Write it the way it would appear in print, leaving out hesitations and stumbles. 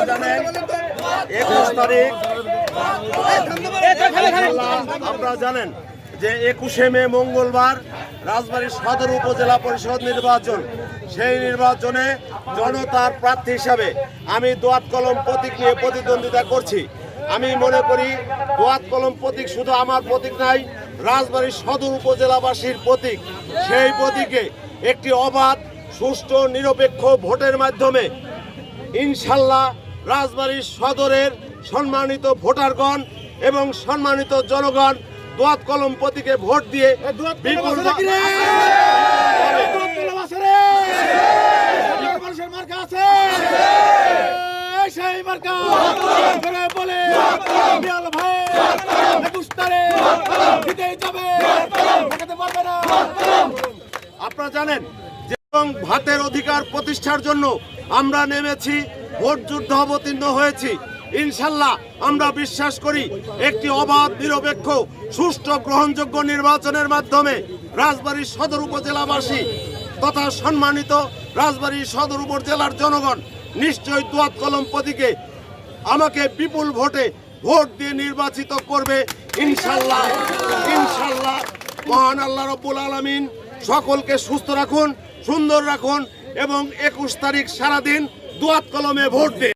জানেন 21 তারিখ আপনারা জানেন যে 21শে মে মঙ্গলবার রাজবাড়ী সদর উপজেলা পরিষদ নির্বাচন। সেই নির্বাচনে জনতার প্রার্থী হিসাবে আমি দোয়াত কলম প্রতীক নিয়ে প্রতিদ্বন্দ্বিতা করছি। আমি মনে করি দোয়াত কলম প্রতীক শুধু আমার প্রতীক নাই, রাজবাড়ী সদর উপজেলাবাসীর প্রতীক। সেই প্রতীকে একটি অবাধ, সুষ্ঠু, নিরপেক্ষ ভোটের মাধ্যমে ইনশাল্লাহ রাজবাড়ী সদরের সম্মানিত ভোটারগণ এবং সম্মানিত জনগণ দোয়াত কলম প্রতীকে ভোট দিয়ে বিপুল আপনারা জানেন যে ভাতের অধিকার প্রতিষ্ঠার জন্য আমরা নেমেছি, ভোট যুদ্ধ অবতীর্ণ হয়েছি। ইনশাল্লাহ আমরা বিশ্বাস করি একটি অবাধ, নিরপেক্ষ, সুষ্ঠু, গ্রহণযোগ্য নির্বাচনের মাধ্যমে রাজবাড়ী সদর উপজেলাবাসী তথা সম্মানিত রাজবাড়ী সদর উপজেলার জনগণ নিশ্চয়ই দোয়াত কলম প্রতীকে আমাকে বিপুল ভোটে ভোট দিয়ে নির্বাচিত করবে ইনশাল্লাহ। ইনশাল্লাহ মহান আল্লাহ রব্বুল আলামিন সকলকে সুস্থ রাখুন, সুন্দর রাখুন এবং 21 তারিখ সারাদিন দোয়াত কলমে ভোট দিন।